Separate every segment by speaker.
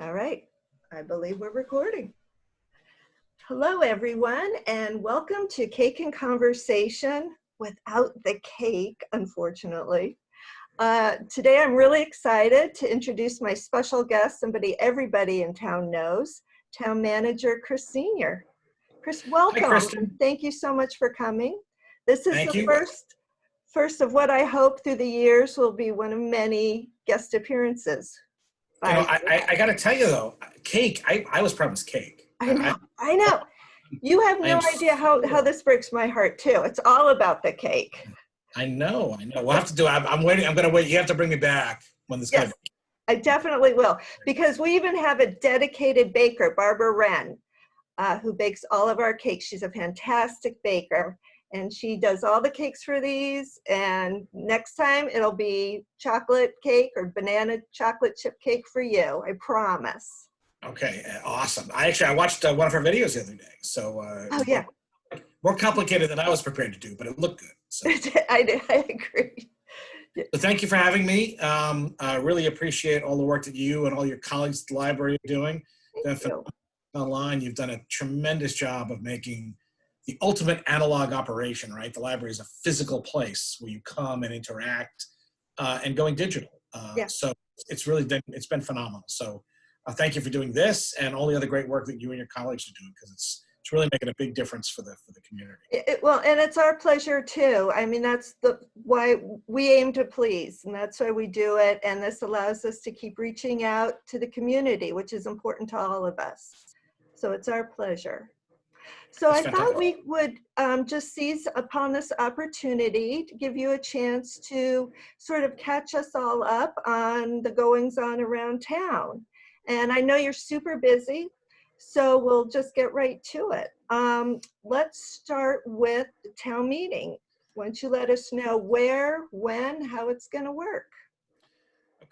Speaker 1: All right, I believe we're recording. Hello, everyone, and welcome to Cake and Conversation without the cake, unfortunately. Today, I'm really excited to introduce my special guest, somebody everybody in town knows, Town Manager Chris Sr. Chris,
Speaker 2: Hi,
Speaker 1: welcome.
Speaker 2: Kristen.
Speaker 1: Thank you so much for coming. This is
Speaker 2: Thank
Speaker 1: the
Speaker 2: you.
Speaker 1: first of what I hope through the years will be one of many guest appearances.
Speaker 2: You know,
Speaker 1: By
Speaker 2: I got to tell you though, cake. I was promised cake.
Speaker 1: I know. You have
Speaker 2: I
Speaker 1: no
Speaker 2: am.
Speaker 1: idea how this breaks my heart too. It's all about the cake.
Speaker 2: I know. We'll have to do. I'm waiting. I'm going to wait. You have to bring me back when this guy.
Speaker 1: Yes, I definitely will, because we even have a dedicated baker, Barbara Wren, who bakes all of our cakes. She's a fantastic baker, and she does all the cakes for these. And next time it'll be chocolate cake or banana chocolate chip cake for you. I promise.
Speaker 2: Okay, awesome. I watched one of her videos the other day. So it
Speaker 1: Oh
Speaker 2: was
Speaker 1: yeah,
Speaker 2: more complicated than I was prepared to do, but it looked good. So,
Speaker 1: I agree.
Speaker 2: so thank you for having me. I really appreciate all the work that you and all your colleagues at the library are doing.
Speaker 1: Thank you.
Speaker 2: Online, you've done a tremendous job of making the ultimate analog operation, right? The library is a physical place where you come and interact and going digital.
Speaker 1: Yeah.
Speaker 2: So it's been phenomenal. So thank you for doing this and all the other great work that you and your colleagues are doing, because it's really making a big difference for the community.
Speaker 1: Well, and it's our pleasure too. I mean, that's why we aim to please, and that's why we do it. And this allows us to keep reaching out to the community, which is important to all of us. So it's our pleasure. So
Speaker 2: That's
Speaker 1: I thought
Speaker 2: fantastic.
Speaker 1: we would just seize upon this opportunity to give you a chance to sort of catch us all up on the goings on around town. And I know you're super busy, so we'll just get right to it. Let's start with the town meeting. Why don't you let us know where, when, how it's going to work?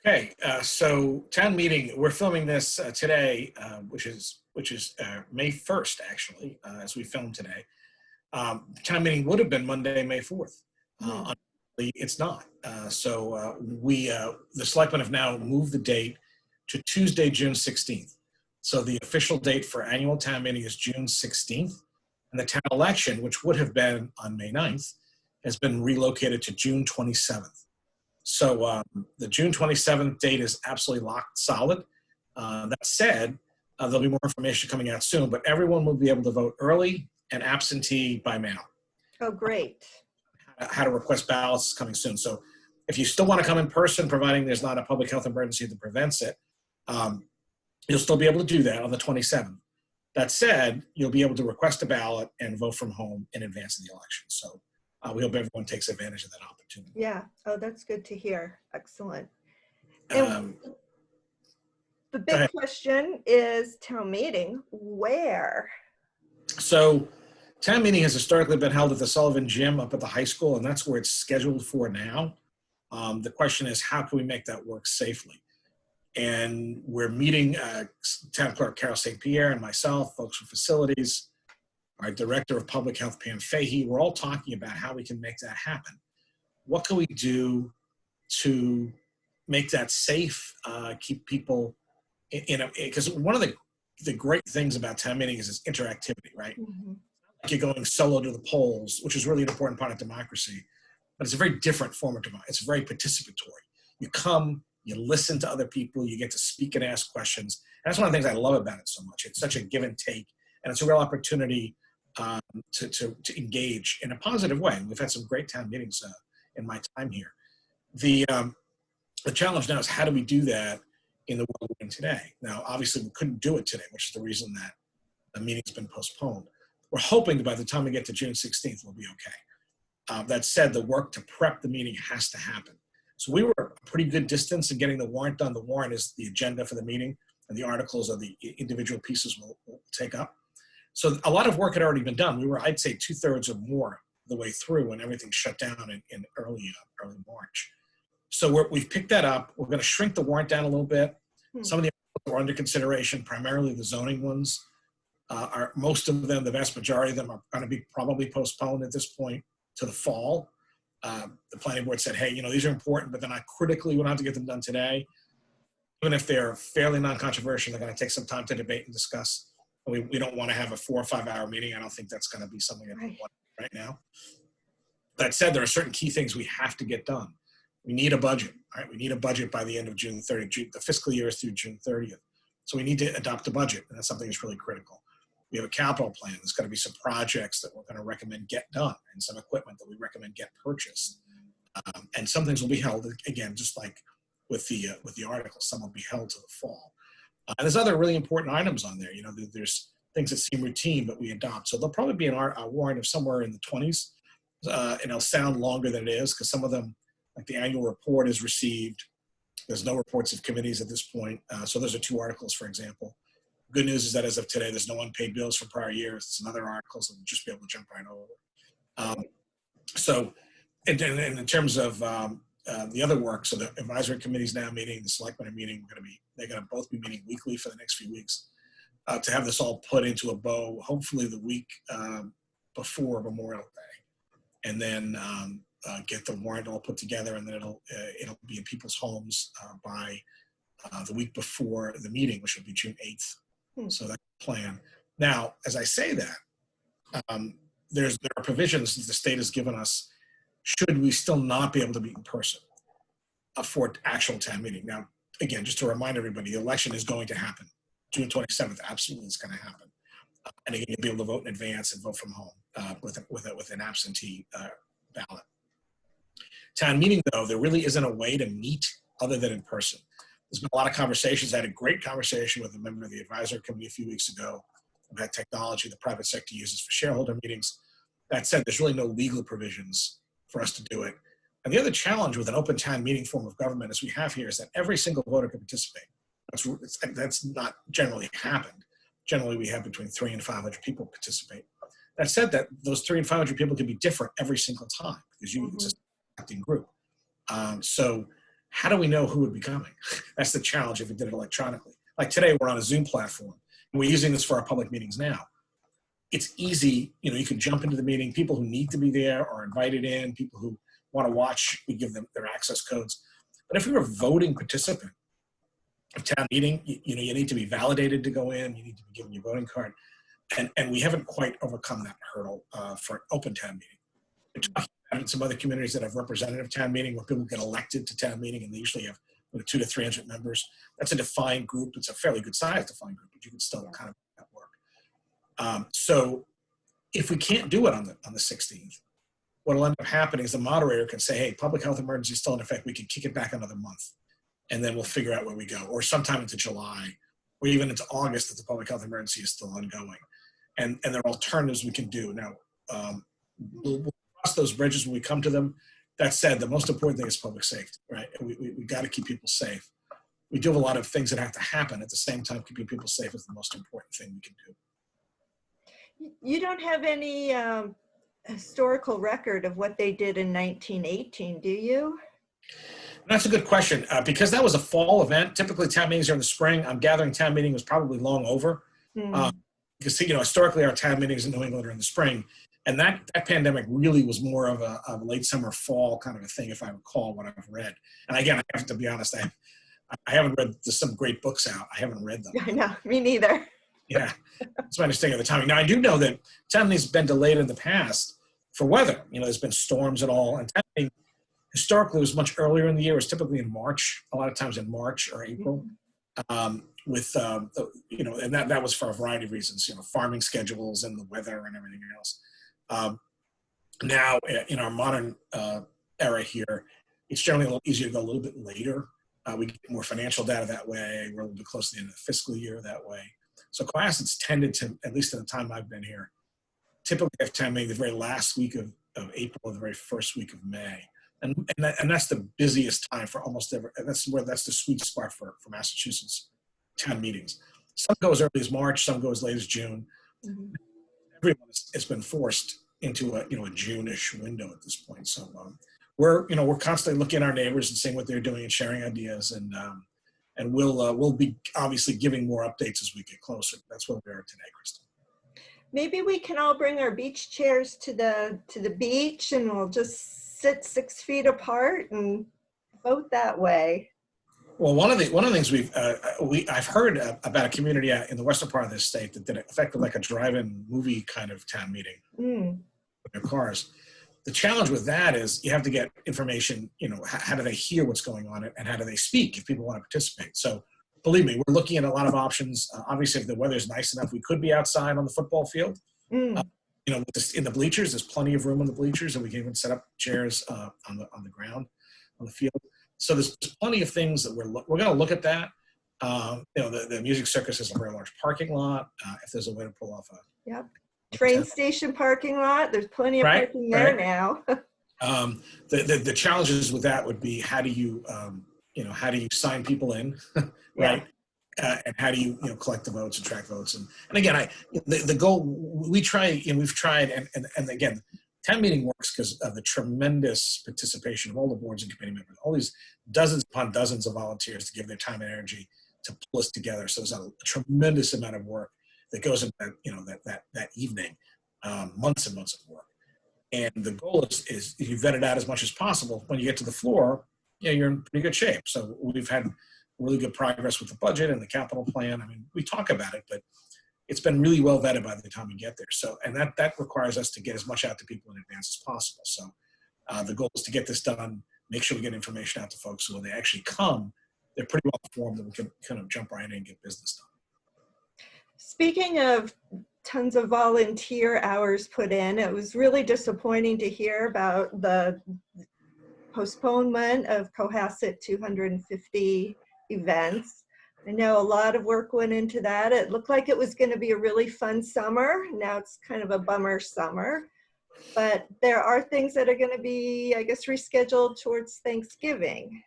Speaker 2: Okay, so town meeting. We're filming this today, which is May 1st, actually, as we film today. Town meeting would have been Monday, May 4th. Unfortunately, it's not. The selectmen have now moved the date to Tuesday, June 16th. So the official date for annual town meeting is June 16th, and the town election, which would have been on May 9th, has been relocated to June 27th. So the June 27th date is absolutely locked solid. That said, there'll be more information coming out soon, but everyone will be able to vote early and absentee by mail.
Speaker 1: Oh, great.
Speaker 2: How to request ballots is coming soon. So if you still want to come in person, providing there's not a public health emergency that prevents it, you'll still be able to do that on the 27th. That said, you'll be able to request a ballot and vote from home in advance of the election. So we hope everyone takes advantage of that opportunity.
Speaker 1: Yeah. Oh, that's good to hear. Excellent. And the big question is town meeting, where?
Speaker 2: So town meeting has historically been held at the Sullivan Gym up at the high school, and that's where it's scheduled for now. The question is, how can we make that work safely? And we're meeting Town Clerk Carol St. Pierre and myself, folks from facilities, our Director of Public Health, Pam Fahey. We're all talking about how we can make that happen. What can we do to make that safe, keep people because one of the great things about town meeting is its interactivity, right?
Speaker 1: Mm-hmm.
Speaker 2: Like you're going solo to the polls, which is really an important part of democracy, but it's a very different form of democracy. It's very participatory. You come, you listen to other people, you get to speak and ask questions. And that's one of the things I love about it so much. It's such a give and take, and it's a real opportunity to engage in a positive way. We've had some great town meetings in my time here. The challenge now is, how do we do that in the world we're in today? Now, obviously, we couldn't do it today, which is the reason that the meeting's been postponed. We're hoping that by the time we get to June 16th, we'll be okay. That said, the work to prep the meeting has to happen. So we were a pretty good distance in getting the warrant done. The warrant is the agenda for the meeting, and the articles of the individual pieces will take up. So a lot of work had already been done. We were, I'd say, 2/3 or more the way through when everything shut down in early March. So we've picked that up. We're going to shrink the warrant down a little bit. Some of the articles are under consideration, primarily the zoning ones. Most of them, the vast majority of them, are going to be probably postponed at this point to the fall. The planning board said, hey, these are important, but they're not critically, we don't have to get them done today. even if they're fairly non-controversial, they're going to take some time to debate and discuss. We don't want to have a 4 or 5 hour meeting. I don't think that's going to be something that we want right now. That said, there are certain key things we have to get done. We need a budget, right? We need a budget by the end of June 30th. The fiscal year is through June 30th. So we need to adopt a budget, and that's something that's really critical. We have a capital plan. There's going to be some projects that we're going to recommend get done and some equipment that we recommend get purchased. And some things will be held, again, just like with the articles, some will be held to the fall. And there's other really important items on there. You know, there's things that seem routine, but we adopt. So there'll probably be a warrant of somewhere in the 20s. And it'll sound longer than it is because some of them, like the annual report is received. There's no reports of committees at this point. So those are 2 articles, for example. Good news is that as of today, there's no unpaid bills from prior years. It's another article, so we'll just be able to jump right over. So in terms of the other work, so the advisory committee is now meeting, the selectmen are meeting. They're going to both be meeting weekly for the next few weeks to have this all put into a bow, hopefully the week before Memorial Day, and then get the warrant all put together, and then it'll be in people's homes by the week before the meeting, which will be June 8th. So that's the plan. Now, as I say that, there are provisions that the state has given us should we still not be able to meet in person for actual town meeting. Now, again, just to remind everybody, the election is going to happen. June 27th, absolutely is going to happen. And again, you'll be able to vote in advance and vote from home with an absentee ballot. Town meeting, though, there really isn't a way to meet other than in person. There's been a lot of conversations. I had a great conversation with a member of the advisory committee a few weeks ago about technology the private sector uses for shareholder meetings. That said, there's really no legal provisions for us to do it. And the other challenge with an open town meeting form of government as we have here is that every single voter can participate. That's not generally happened. Generally, we have between 300 and 500 people participate. That said, that those 300 and 500 people can be different every single time because it's a acting group. So how do we know who would be coming? That's the challenge if we did it electronically. Like today, we're on a Zoom platform, and we're using this for our public meetings now. It's easy, you can jump into the meeting. People who need to be there are invited in. People who want to watch, we give them their access codes. But if you're a voting participant of town meeting, you need to be validated to go in. You need to be given your voting card. And we haven't quite overcome that hurdle for an open town meeting. We're talking about in some other communities that have representative town meeting where people get elected to town meeting, and they usually have 200 to 300 members. That's a defined group. It's a fairly good size defined group, but you can still kind of make that work. So if we can't do it on the 16th, what will end up happening is the moderator can say, hey, public health emergency is still in effect. We can kick it back another month, and then we'll figure out where we go, or sometime into July, or even into August if the public health emergency is still ongoing. And there are alternatives we can do. Now, we'll cross those bridges when we come to them. That said, the most important thing is public safety, right? We got to keep people safe. We do have a lot of things that have to happen. At the same time, keeping people safe is the most important thing we can do.
Speaker 1: You don't have any historical record of what they did in 1918, do you?
Speaker 2: That's a good question. Because that was a fall event, typically town meetings are in the spring. I'm gathering town meeting was probably long over. Because historically our town meetings in New England are in the spring. And that pandemic really was more of a late summer, fall kind of a thing, if I recall what I've read. And again, I have to be honest, I haven't read, there's some great books out. I haven't read them.
Speaker 1: I know, me neither.
Speaker 2: Yeah, that's my understanding of the timing. Now, I do know that town meeting's been delayed in the past for weather. There's been storms and all. And town meeting historically was much earlier in the year. It was typically in March, a lot of times in March or April. And that was for a variety of reasons, farming schedules and the weather and everything else. Now, in our modern era here, it's generally a little easier to go a little bit later. We get more financial data that way. We're a little bit close to the end of the fiscal year that way. So Cohasset's tended to, at least in the time I've been here, typically have town meeting the very last week of April or the very first week of May. And that's the busiest time for almost ever. And that's the sweet spot for Massachusetts town meetings. Some go as early as March, some go as late as June. Everyone has been forced into a June-ish window at this point. So we're constantly looking at our neighbors and seeing what they're doing and sharing ideas, and we'll be obviously giving more updates as we get closer. That's where we are today, Kristen.
Speaker 1: Maybe we can all bring our beach chairs to the beach, and we'll just sit 6 feet apart and vote that way.
Speaker 2: Well, one of the things I've heard about a community out in the western part of this state that did effectively like a drive-in movie kind of town meeting
Speaker 1: Mm,
Speaker 2: with their cars. The challenge with that is you have to get information. How do they hear what's going on, and how do they speak if people want to participate? So, believe me, we're looking at a lot of options. Obviously, if the weather's nice enough, we could be outside on the football field. Uh,
Speaker 1: mm.
Speaker 2: just in the bleachers, there's plenty of room in the bleachers, and we can even set up chairs on the ground on the field. So there's plenty of things that we're going to look at that. The Music Circus has a very large parking lot. If there's a way to pull off
Speaker 1: Yep.
Speaker 2: a
Speaker 1: Train
Speaker 2: tent.
Speaker 1: station parking lot. There's plenty of
Speaker 2: Right,
Speaker 1: parking there
Speaker 2: right.
Speaker 1: now.
Speaker 2: The challenges with that would be how do you sign people in, right? And how do you collect the votes and track votes and again the goal we've tried and again town meeting works because of the tremendous participation of all the boards and committee members, all these dozens upon dozens of volunteers to give their time and energy to pull us together. So there's a tremendous amount of work that goes into that evening, months and months of work. And the goal is you vet it out as much as possible. When you get to the floor, you're in pretty good shape. So we've had really good progress with the budget and the capital plan. I mean, we talk about it, but it's been really well vetted by the time we get there. So, and that requires us to get as much out to people in advance as possible. So the goal is to get this done, make sure we get information out to folks so when they actually come, they're pretty well informed and we can kind of jump right in and get business done.
Speaker 1: Speaking of tons of volunteer hours put in, it was really disappointing to hear about the postponement of Cohasset 250 events. I know a lot of work went into that. It looked like it was going to be a really fun summer. Now it's kind of a bummer summer. But there are things that are going to be, I guess, rescheduled towards Thanksgiving.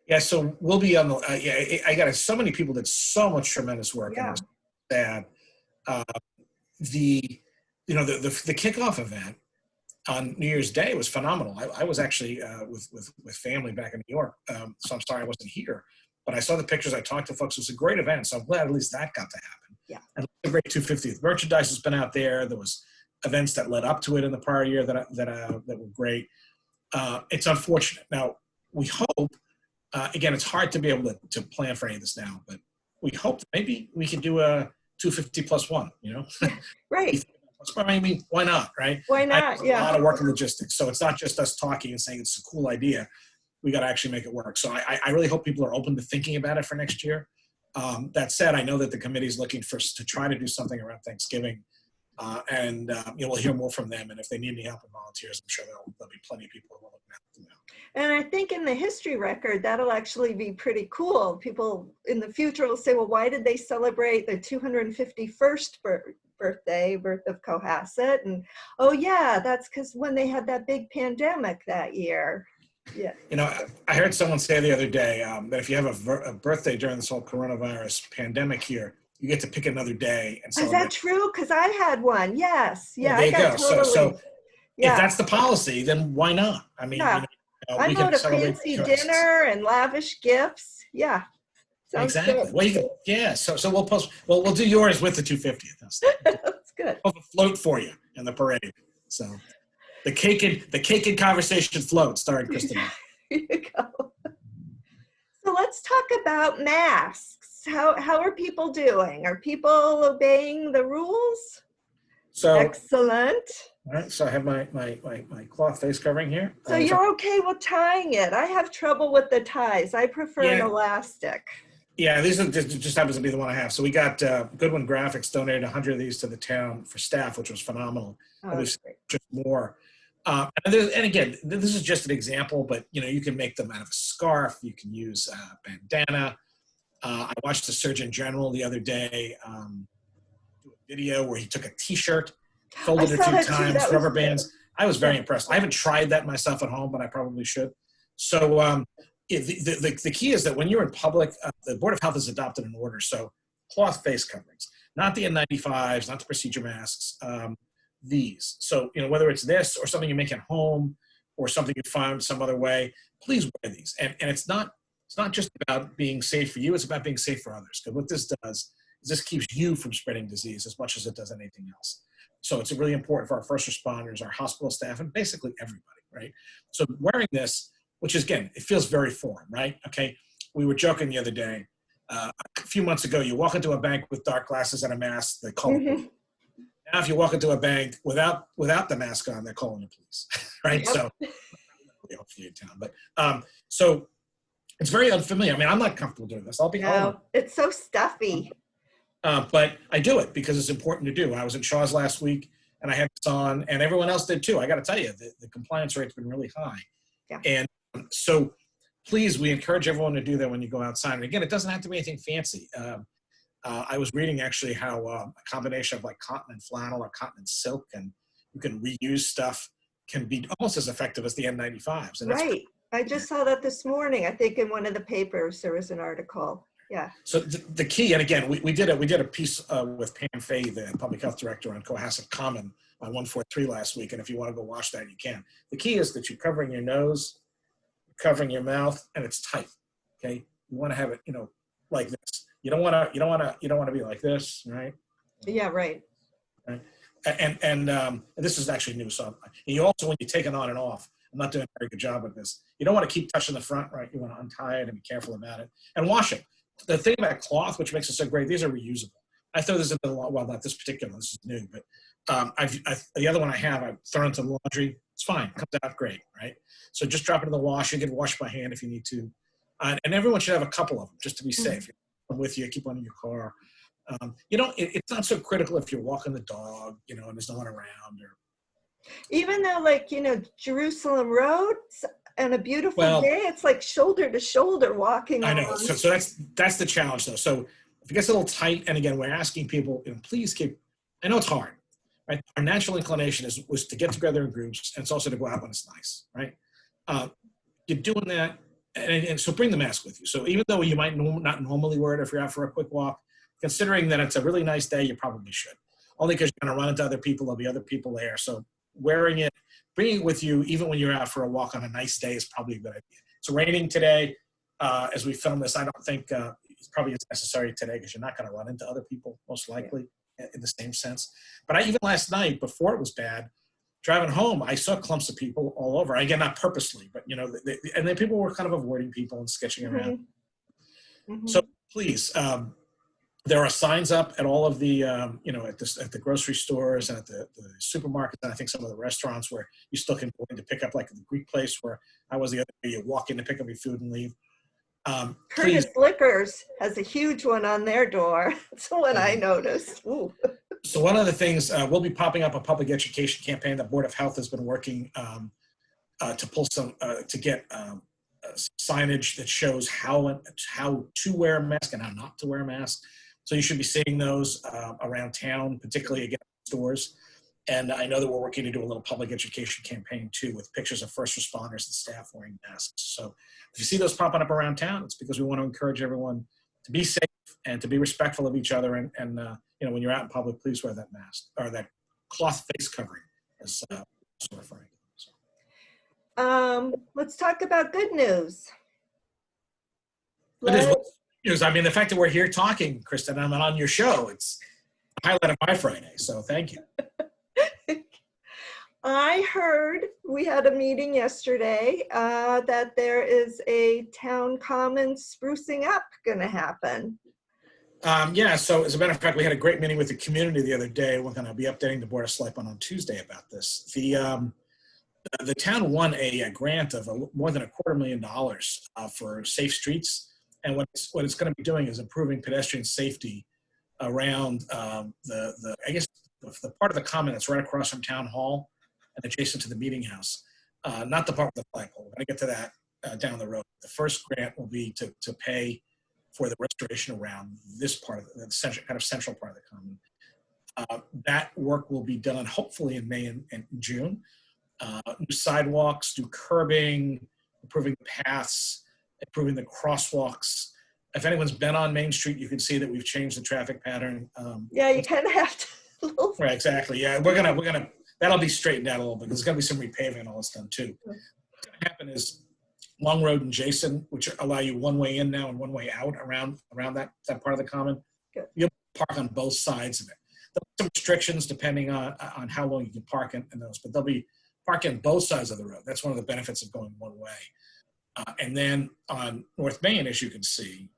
Speaker 2: Yeah, so we'll be on the. I got so many people did so much tremendous work, and it was sad. The kickoff event on New Year's Day was phenomenal. I was actually with family back in New York, so I'm sorry I wasn't here. But I saw the pictures. I talked to folks. It was a great event, so I'm glad at least that got to happen.
Speaker 1: Yeah,
Speaker 2: and the great 250th merchandise has been out there. There was events that led up to it in the prior year that were great. It's unfortunate. Now we hope. Again, it's hard to be able to plan for any of this now, but we hope that maybe we can do a 250 plus one.
Speaker 1: Right.
Speaker 2: I mean, why not, right?
Speaker 1: Why not?
Speaker 2: A lot of work in logistics, so it's not just us talking and saying it's a cool idea. We got to actually make it work. So I really hope people are open to thinking about it for next year. That said, I know that the committee is looking to try to do something around Thanksgiving, and we'll hear more from them. And if they need any help with volunteers, I'm sure there'll be plenty of people who will look at them.
Speaker 1: And I think in the history record, that'll actually be pretty cool. People in the future will say, well, why did they celebrate the 251st birth of Cohasset? And, oh yeah, that's because when they had that big pandemic that year. Yeah.
Speaker 2: I heard someone say the other day that if you have a birthday during this whole coronavirus pandemic here, you get to pick another day and celebrate.
Speaker 1: Is that true? Because I had one. Yes. Yeah.
Speaker 2: Well, there you go.
Speaker 1: Totally,
Speaker 2: so if that's the policy, then why not? I mean,
Speaker 1: I know a fancy dinner and lavish gifts. Yeah. Sounds
Speaker 2: exactly.
Speaker 1: good.
Speaker 2: Well, so we'll post. Well, we'll do yours with the 250th.
Speaker 1: That's good.
Speaker 2: We'll have a float for you in the parade. So the cake and conversation float starring Kristen.
Speaker 1: There you go. So let's talk about masks. How are people doing? Are people obeying the rules?
Speaker 2: So
Speaker 1: excellent.
Speaker 2: All right, so I have my cloth face covering here.
Speaker 1: So you're okay with tying it. I have trouble with the ties. I prefer an elastic.
Speaker 2: Yeah, these are just happens to be the one I have. So we got Goodwin Graphics donated 100 of these to the town for staff, which was phenomenal.
Speaker 1: Oh,
Speaker 2: there's just more. And again, this is just an example, but you can make them out of a scarf. You can use bandana. I watched the Surgeon General the other day do a video where he took a T-shirt, folded it 2 times, rubber bands. I was very impressed. I haven't tried that myself at home, but I probably should. So the key is that when you're in public, the Board of Health has adopted an order. So cloth face coverings, not the N95s, not the procedure masks, these. So, whether it's this or something you make at home or something you find some other way, please wear these. And it's not just about being safe for you, it's about being safe for others. Because what this does is this keeps you from spreading disease as much as it does anything else. So it's really important for our first responders, our hospital staff, and basically everybody, right? So wearing this, which is, again, it feels very foreign, right? Okay. we were joking the other day. A few months ago, you walk into a bank with dark glasses and a mask, they call the police. Now, if you walk into a bank without the mask on, they're calling the police, right?
Speaker 1: Yep.
Speaker 2: So, hopefully in town, but so it's very unfamiliar. I mean, I'm not comfortable doing this. I'll be home.
Speaker 1: No, it's so stuffy.
Speaker 2: But I do it because it's important to do. I was in Shaw's last week and I had this on, and everyone else did too. I got to tell you, the compliance rate's been really high.
Speaker 1: Yeah.
Speaker 2: And so please, we encourage everyone to do that when you go outside. And again, it doesn't have to be anything fancy. I was reading actually how a combination of like cotton and flannel or cotton and silk, and you can reuse stuff, can be almost as effective as the N95s. And
Speaker 1: Right. I just saw that this morning. I think in one of the papers there was an article. Yeah.
Speaker 2: So the key, and again, we did a piece with Pam Fay, the public health director, on Cohasset Common on 143 last week. And if you want to go watch that, you can. The key is that you're covering your nose, covering your mouth, and it's tight. Okay. You want to have it, like this. You don't want to be like this, right?
Speaker 1: Yeah. Right.
Speaker 2: Right. And this is actually new. So you also, when you take it on and off, I'm not doing a very good job of this. You don't want to keep touching the front, right? You want to untie it and be careful about it and wash it. The thing about cloth, which makes it so great, these are reusable. I throw this in the, well, not this particular one, this is new, but the other one I have, I've thrown into the laundry. It's fine, it comes out great, right? So just drop it in the wash. You can wash by hand if you need to. And everyone should have a couple of them just to be safe. Keep with you, keep one in your car. It's not so critical if you're walking the dog, and there's no one around. Or
Speaker 1: even though, like, Jerusalem Road and a beautiful day, it's like shoulder to shoulder walking.
Speaker 2: I know. So that's the challenge, though. So if it gets a little tight, and again, we're asking people, please keep. I know it's hard, right? Our natural inclination was to get together in groups, and it's also to go out when it's nice, right? You're doing that, and so bring the mask with you. So even though you might not normally wear it if you're out for a quick walk, considering that it's a really nice day, you probably should. Only because you're going to run into other people. There'll be other people there. So wearing it, bringing it with you, even when you're out for a walk on a nice day, is probably a good idea. It's raining today. As we film this, I don't think it's probably as necessary today because you're not going to run into other people, most likely, in the same sense. But even last night, before it was bad, driving home, I saw clumps of people all over. Again, not purposely, but, and then people were kind of avoiding people and sketching around. Mm-hmm. So please, there are signs up at all of the, at the grocery stores and at the supermarkets, and I think some of the restaurants where you still can go in to pick up, like the Greek place where I was the other day, you walk in to pick up your food and leave.
Speaker 1: Curtis Liquors has a huge one on their door. That's the one I noticed. Ooh.
Speaker 2: So one of the things, we'll be popping up a public education campaign. The Board of Health has been working to pull to get signage that shows how to wear a mask and how not to wear a mask. So you should be seeing those around town, particularly again stores. And I know that we're working to do a little public education campaign too, with pictures of first responders and staff wearing masks. So if you see those popping up around town, it's because we want to encourage everyone to be safe and to be respectful of each other. And when you're out in public, please wear that mask or that cloth face covering, as we're referring to.
Speaker 1: So. Let's talk about good news.
Speaker 2: I mean, the fact that we're here talking, Kristen, I'm on your show, it's a highlight of my Friday, so thank you.
Speaker 1: I heard, we had a meeting yesterday, that there is a town common sprucing up going to happen.
Speaker 2: So as a matter of fact, we had a great meeting with the community the other day. We're going to be updating the Board of Selectmen on Tuesday about this. The town won a grant of more than $250,000 for safe streets. And what it's going to be doing is improving pedestrian safety around the part of the common that's right across from Town Hall and adjacent to the meeting house. Not the part with the flagpole. We're going to get to that down the road. The first grant will be to pay for the restoration around this part of the central part of the common. That work will be done hopefully in May and June. New sidewalks, new curbing, improving the paths, improving the crosswalks. If anyone's been on Main Street, you can see that we've changed the traffic pattern.
Speaker 1: You kind of have to.
Speaker 2: Right, exactly. Yeah, we're gonna that'll be straightened out a little bit. There's gonna be some repaving and all this done too. What's gonna happen is Long Road and Jason, which allow you one way in now and one way out around that part of the common.
Speaker 1: Good.
Speaker 2: You'll park on both sides of it. There'll be some restrictions depending on how long you can park in those, but they'll be parking both sides of the road. That's one of the benefits of going one way. And then on North Main, as you can see,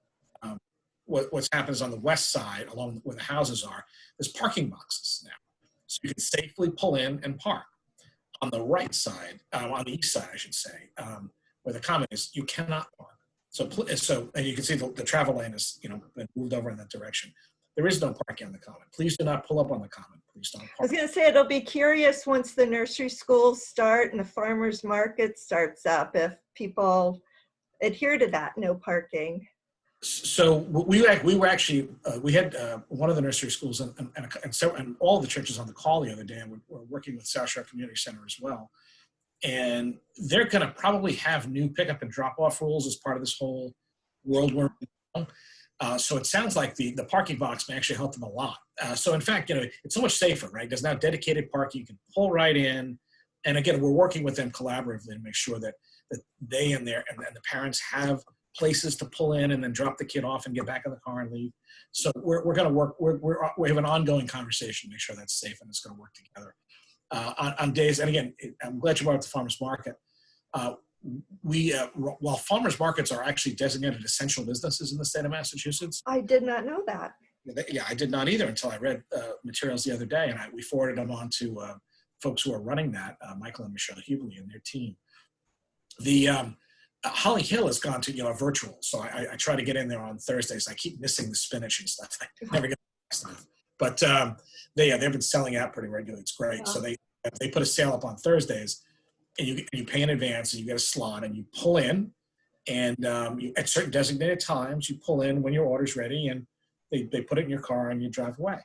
Speaker 2: what's happened is on the west side, along where the houses are, there's parking boxes now. So you can safely pull in and park. On the right side, on the east side, I should say, where the common is, you cannot park. So and you can see the travel lane is, been moved over in that direction. There is no parking on the common. Please do not pull up on the common. Please don't
Speaker 1: I
Speaker 2: park.
Speaker 1: was going to say, it'll be curious once the nursery schools start and the farmers market starts up, if people adhere to that, no parking.
Speaker 2: So we were actually, we had one of the nursery schools and all the churches on the call the other day, and we're working with South Shore Community Center as well. And they're going to probably have new pickup and drop off rules as part of this whole world we're in. So it sounds like the parking box may actually help them a lot. So in fact, it's so much safer, right? There's now dedicated parking. You can pull right in. And again, we're working with them collaboratively to make sure that they and the parents have places to pull in and then drop the kid off and get back in the car and leave. So we're going to work. We have an ongoing conversation to make sure that's safe and it's going to work together on days. And again, I'm glad you brought up the farmers market. While farmers markets are actually designated essential businesses in the state of Massachusetts.
Speaker 1: I did not know that.
Speaker 2: Yeah, I did not either until I read materials the other day, and we forwarded them on to folks who are running that, Michael and Michelle Hubley and their team. The Holly Hill has gone to virtual, so I try to get in there on Thursdays. I keep missing the spinach and stuff. I never get fast enough. But they've been selling out pretty regularly. It's great. Yeah. So they put a sale up on Thursdays, and you pay in advance, and you get a slot, and you pull in, and at certain designated times, you pull in when your order's ready, and they put it in your car, and you drive away.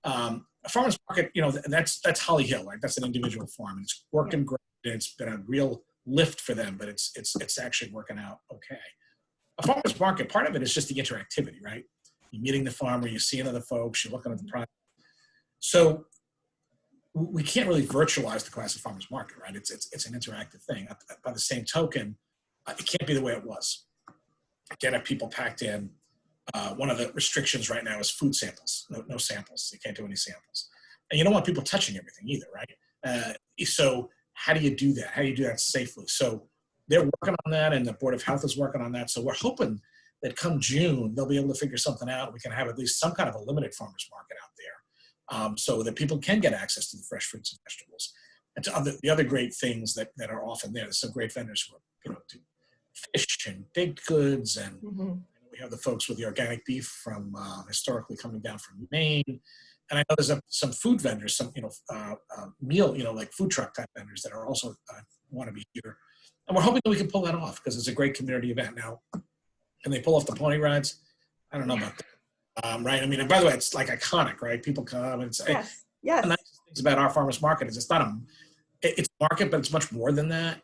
Speaker 2: A farmer's market, that's Holly Hill, right? That's an individual farm. It's working great. It's been a real lift for them, but it's actually working out okay. A farmer's market, part of it is just the interactivity, right? You're meeting the farmer, you're seeing other folks, you're looking at the product. So we can't really virtualize the classic farmer's market, right? It's an interactive thing. By the same token, it can't be the way it was. Again, if people packed in, one of the restrictions right now is food samples. No samples. You can't do any samples. And you don't want people touching everything either, right? So how do you do that? How do you do that safely? So they're working on that, and the Board of Health is working on that. So we're hoping that come June, they'll be able to figure something out. We can have at least some kind of a limited farmer's market out there so that people can get access to the fresh fruits and vegetables. And to the other great things that are often there. There's some great vendors who do fish and baked goods, and we have the folks with the organic beef from historically coming down from Maine. And I know there's some food vendors, some meal, like food truck type vendors that are also want to be here. And we're hoping that we can pull that off because it's a great community event now. Can they pull off the pony rides? I don't know about that. Right? I mean, and by the way, it's like iconic, right? People come and say,
Speaker 1: yes.
Speaker 2: The nicest things about our farmers market is it's not it's a market, but it's much more than that.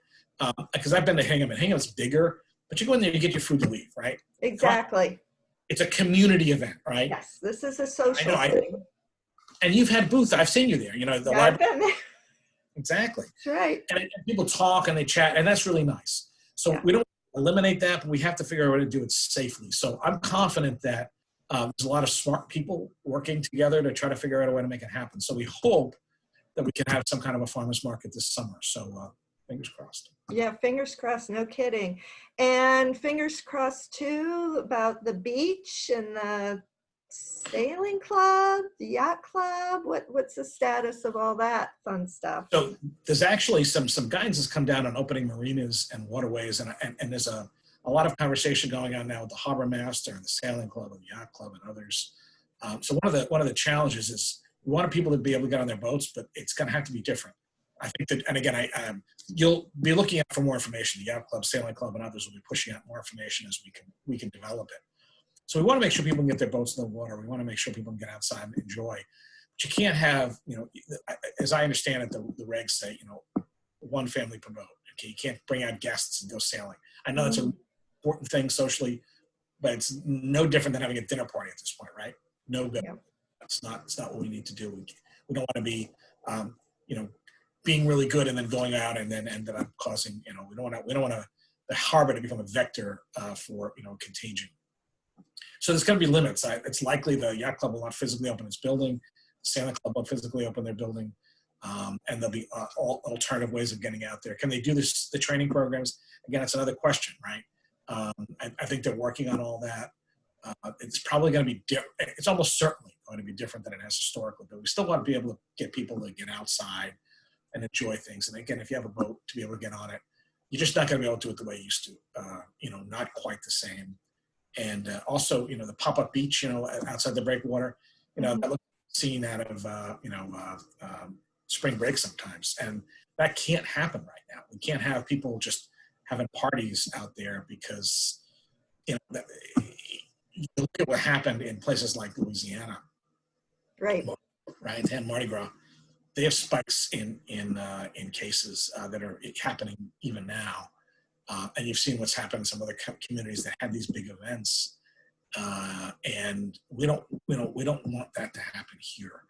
Speaker 2: Because I've been to Hingham, and Hingham's bigger, but you go in there, you get your food to leave, right?
Speaker 1: Exactly.
Speaker 2: It's a community event, right?
Speaker 1: Yes, this is a social thing.
Speaker 2: And you've had booths. I've seen you there. The library. I've been there. Exactly.
Speaker 1: That's right.
Speaker 2: And people talk and they chat, and that's really nice. So we don't eliminate that, but we have to figure out how to do it safely. So I'm confident that there's a lot of smart people working together to try to figure out a way to make it happen. So we hope that we can have some kind of a farmer's market this summer. So fingers crossed.
Speaker 1: Yeah, fingers crossed, no kidding. And fingers crossed too about the beach and the sailing club, the yacht club. What's the status of all that fun stuff?
Speaker 2: So there's actually some guidance has come down on opening marinas and waterways, and there's a lot of conversation going on now with the harbor master and the sailing club and the yacht club and others. So one of the challenges is we want people to be able to get on their boats, but it's going to have to be different. I think that, and again, you'll be looking out for more information. The yacht club, sailing club, and others will be pushing out more information as we can develop it. So we want to make sure people can get their boats in the water. We want to make sure people can get outside and enjoy. But you can't have, as I understand it, the regs say, one family per boat. Okay, you can't bring out guests and go sailing. I know that's an important thing socially, but it's no different than having a dinner party at this point, right? No good. Yep. It's not what we need to do. We don't want to be, being really good and then going out and then ended up causing, we don't want the harbor to become a vector for, contagion. So there's going to be limits. It's likely the yacht club will not physically open its building. The sailing club will physically open their building. And there'll be all alternative ways of getting out there. Can they do this, the training programs? Again, it's another question, right? I think they're working on all that. It's probably going to be different. It's almost certainly going to be different than it has historically, but we still want to be able to get people to get outside and enjoy things. And again, if you have a boat, to be able to get on it, you're just not going to be able to do it the way you used to. Not quite the same. And also, the pop-up beach, outside the breakwater, that looks seen out of, spring break sometimes. And that can't happen right now. We can't have people just having parties out there because, you look at what happened in places like Louisiana,
Speaker 1: Right.
Speaker 2: right, and Mardi Gras. They have spikes in cases that are happening even now, and you've seen what's happened in some other communities that had these big events, and we don't want that to happen here.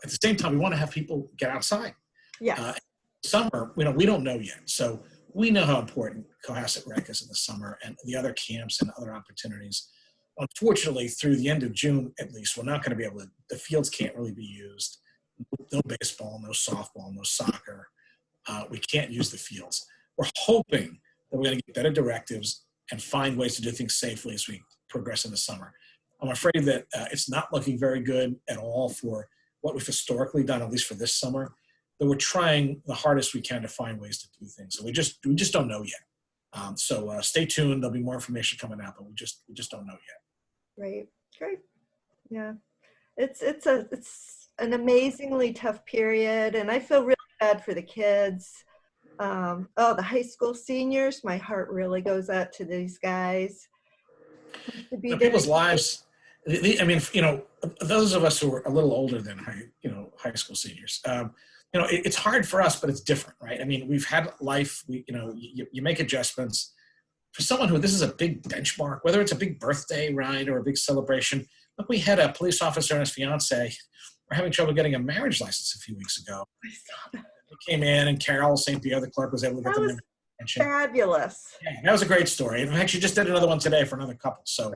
Speaker 2: At the same time, we want to have people get outside.
Speaker 1: Yeah.
Speaker 2: Summer, we don't know yet, so we know how important Cohasset Rec is in the summer and the other camps and other opportunities. Unfortunately, through the end of June, at least, we're not going to be able to. The fields can't really be used. No baseball, no softball, no soccer. We can't use the fields. We're hoping that we're going to get better directives and find ways to do things safely as we progress in the summer. I'm afraid that it's not looking very good at all for what we've historically done, at least for this summer. But we're trying the hardest we can to find ways to do things. So we just don't know yet. So stay tuned. There'll be more information coming out, but we just don't know yet.
Speaker 1: Right. Great. Yeah. It's an amazingly tough period, and I feel really bad for the kids. The high school seniors, my heart really goes out to these guys.
Speaker 2: People's lives. Those of us who are a little older than high school seniors. It's hard for us, but it's different, right? I mean, we've had life. You make adjustments. For someone who this is a big benchmark, whether it's a big birthday, right, or a big celebration. Look, we had a police officer and his fiance were having trouble getting a marriage license a few weeks ago.
Speaker 1: I saw that.
Speaker 2: They came in, and Carol St. Pierre, the clerk, was able to get them attention.
Speaker 1: Fabulous.
Speaker 2: Yeah, that was a great story. In fact, she just did another one today for another couple. So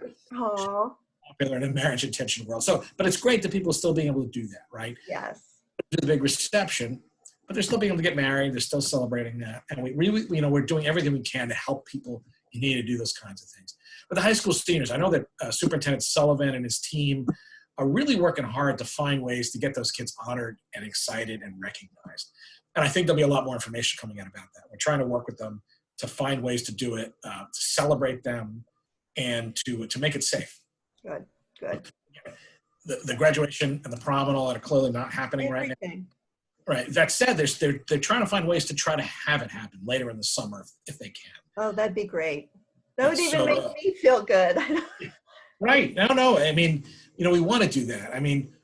Speaker 2: popular in the marriage intention world. So, but it's great that people are still being able to do that, right?
Speaker 1: Yes.
Speaker 2: Do the big reception, but they're still being able to get married. They're still celebrating that, and we really, we're doing everything we can to help people who need to do those kinds of things. But the high school seniors, I know that Superintendent Sullivan and his team are really working hard to find ways to get those kids honored and excited and recognized. And I think there'll be a lot more information coming out about that. We're trying to work with them to find ways to do it, to celebrate them, and to make it safe.
Speaker 1: Good.
Speaker 2: The graduation and the prom and all that are clearly not happening right now. Right. That said, they're trying to find ways to try to have it happen later in the summer if they can.
Speaker 1: Oh, that'd be great. That would even make me feel good.
Speaker 2: Right. No. I mean, we want to do that. I mean,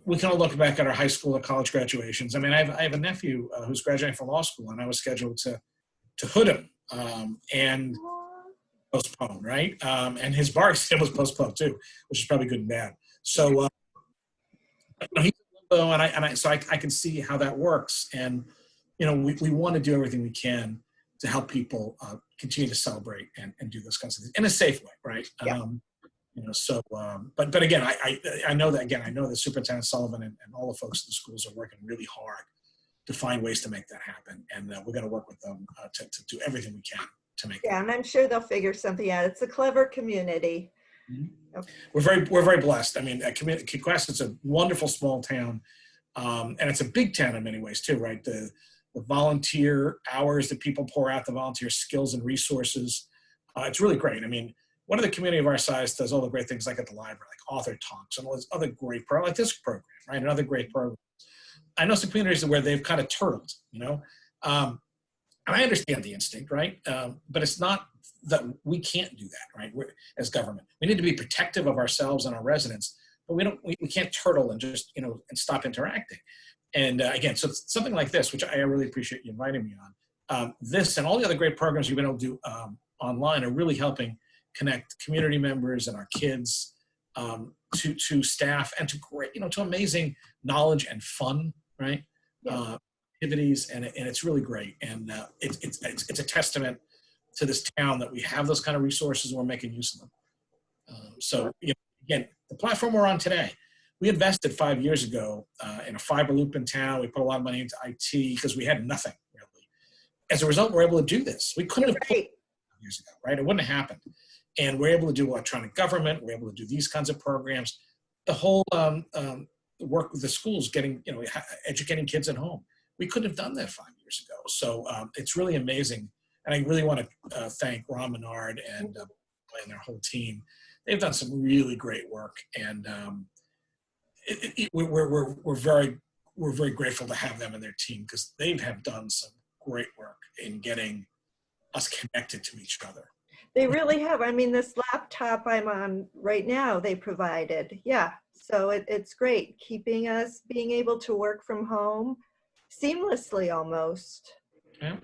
Speaker 2: we can all look back at our high school or college graduations. I mean, I have a nephew who's graduating from law school, and I was scheduled to hood him and postpone, right? And his bar exam was postponed too, which is probably good and bad. So he's in limbo, and I can see how that works. And we want to do everything we can to help people continue to celebrate and do those kinds of things in a safe way, right?
Speaker 1: Yeah.
Speaker 2: But again, I know that Superintendent Sullivan and all the folks in the schools are working really hard to find ways to make that happen, and we're going to work with them to do everything we can to make.
Speaker 1: Yeah, and I'm sure they'll figure something out. It's a clever community.
Speaker 2: Mm-hmm. Okay. We're very blessed. I mean, Cohasset's a wonderful small town, and it's a big town in many ways too, right? The volunteer hours that people pour out, the volunteer skills and resources, it's really great. I mean, one of the community of our size does all the great things like at the library, like author talks and all this other great program, like this program, right? Another great program. I know some communities where they've kind of turtled, and I understand the instinct, right? But it's not that we can't do that, right? As government, we need to be protective of ourselves and our residents, but we can't turtle and just, and stop interacting. And again, so it's something like this, which I really appreciate you inviting me on. This and all the other great programs you've been able to do online are really helping connect community members and our kids to staff and to great, to amazing knowledge and fun, right? Yeah. Activities, and it's really great. And it's a testament to this town that we have those kind of resources and we're making use of them. So again, the platform we're on today, We invested 5 years ago in a fiber loop in town. We put a lot of money into IT because we had nothing really. As a result, we're able to do this. We couldn't have put it years ago, right? It wouldn't have happened. And we're able to do electronic government. We're able to do these kinds of programs. The whole work with the schools, educating kids at home. We couldn't have done that 5 years ago. So it's really amazing. And I really want to thank Ron Menard and their whole team. They've done some really great work, and we're very grateful to have them and their team, because they have done some great work in getting us connected to each other.
Speaker 1: They really have. I mean, this laptop I'm on right now, they provided. Yeah. So it's great keeping us being able to work from home seamlessly almost.
Speaker 2: Yeah.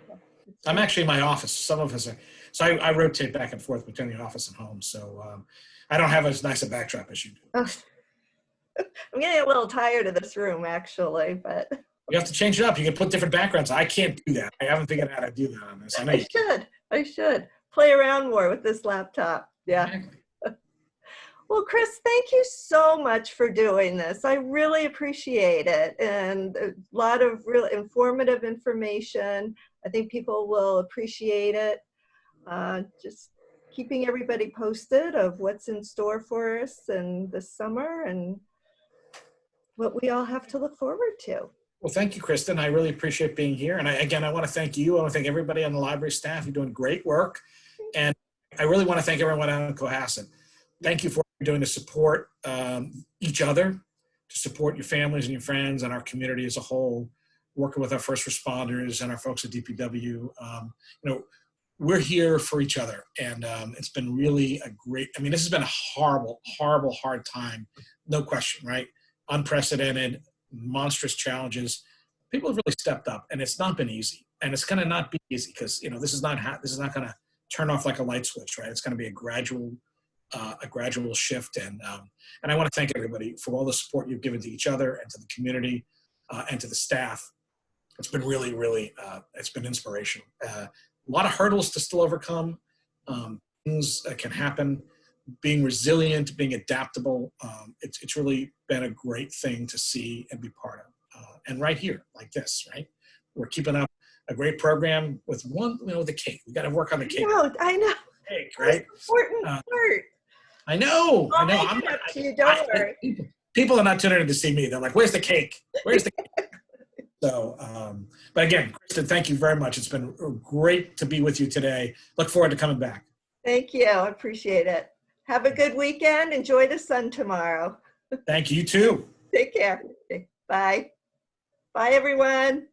Speaker 2: I'm actually in my office. Some of us are. So I rotate back and forth between the office and home. So I don't have as nice a backdrop as you do.
Speaker 1: Oh, I'm getting a little tired of this room, actually, but.
Speaker 2: You have to change it up. You can put different backgrounds. I can't do that. I haven't figured out how to do that on this.
Speaker 1: I should play around more with this laptop. Yeah.
Speaker 2: Exactly.
Speaker 1: Well, Chris, thank you so much for doing this. I really appreciate it. And a lot of real informative information. I think people will appreciate it. Just keeping everybody posted of what's in store for us in the summer and what we all have to look forward to.
Speaker 2: Well, thank you, Kristen. I really appreciate being here. And I want to thank you. I want to thank everybody on the library staff. You're doing great work. And I really want to thank everyone out in Cohasset. Thank you for doing to support each other, to support your families and your friends and our community as a whole, working with our first responders and our folks at DPW. We're here for each other. And it's been really this has been a horrible, horrible, hard time. No question, right? Unprecedented, monstrous challenges. People have really stepped up, and it's not been easy. And it's going to not be easy because, this is not going to turn off like a light switch, right? It's going to be a gradual shift. And I want to thank everybody for all the support you've given to each other and to the community and to the staff. It's been really, really, it's been inspirational. A lot of hurdles to still overcome. Things can happen. Being resilient, being adaptable. It's really been a great thing to see and be part of. And right here, like this, right? We're keeping up a great program with the cake. We got to work on the cake.
Speaker 1: I know.
Speaker 2: Cake, right?
Speaker 1: Important part.
Speaker 2: I know.
Speaker 1: I'll make it up to you, don't worry.
Speaker 2: People are not tuning in to see me. They're like, "Where's the cake? Where's the cake?" So, but again, Kristen, thank you very much. It's been great to be with you today. Look forward to coming back.
Speaker 1: Thank you. I appreciate it. Have a good weekend. Enjoy the sun tomorrow.
Speaker 2: Thank you, too.
Speaker 1: Take care. Bye. Bye, everyone.